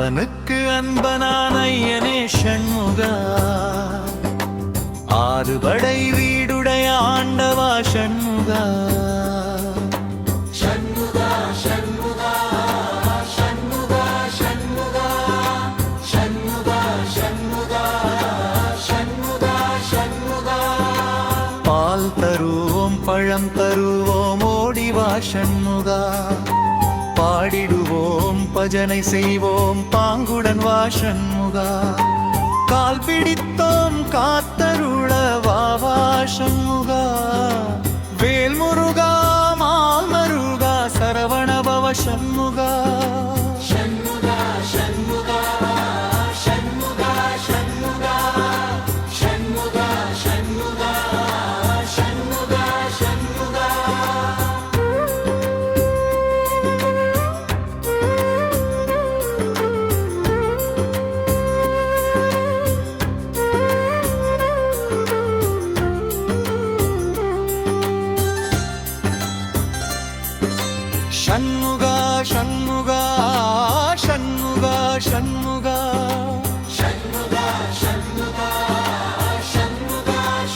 அவனுக்கு அன்பனான ஐயனே ஷண்முகா, ஆறுபடை வீடுடைய ஆண்டவா ஷண்முகா. பால் தருவோம் பழம் தருவோம் ஓடிவா ஷண்முகா, பாடிடுவோம் பஜனை செய்வோம் பாங்குடன் வா ஷண்முகா. கால் பிடித்தோம் காத்தருள வா ஷண்முகா. வேல் முருகா மால் மருகா சரவண பவ ஷண்முகா. ஷண்முகா ஷண்முகா ஷண்முகா ஷண்முகா ஷண்முகா ஷண்முகா ஷண்முகா ஷண்முகா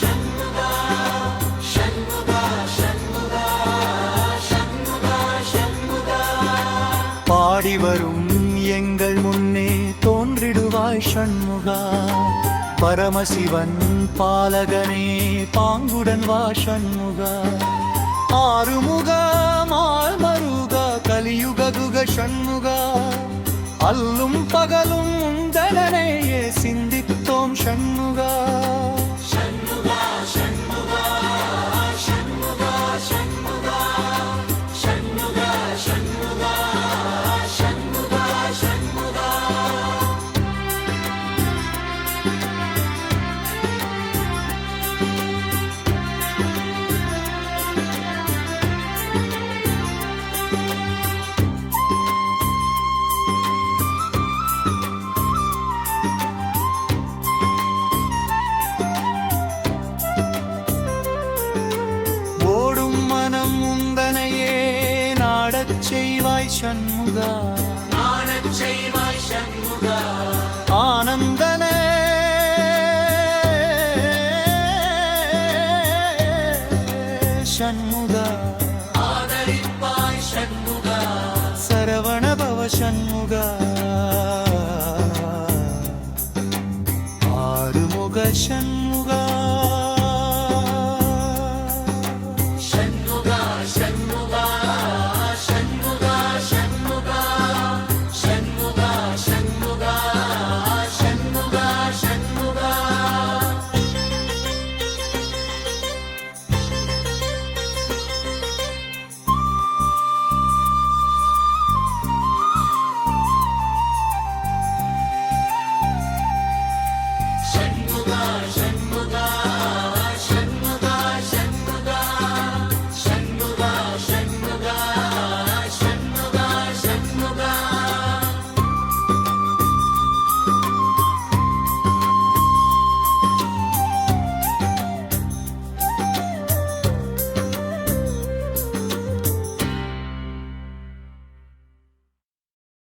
ஷண்முகா ஷண்முகா ஷண்முகா ஷண்முகா. பாடி வரும் எங்கள் முன்னே தோன்றிடுவாய் ஷண்முகா. பரமசிவன் பாலகனே பாங்குடன் வா ஷண்முகா. ஆறுமுகா மால் மருகா கலியுக குக ஷண்முகா. அல்லும் பகலும் உந்தலனையே சிந்தித்தோம் ஷண்முகா. ஷண்முகா ஷண்முகா ஷண்முகா ஷண்முகா ஷண்முகா ஷண்முகா ஷண்முகா ஷண்முகா. செய்வாய் ஷண்முகா, நாடச் செய்வாய் ஷண்முகா. ஆனந்தனே ஷண்முகா, ஆதரிப்பாய் ஷண்முகா. சரவண பவ ஷண்முகா.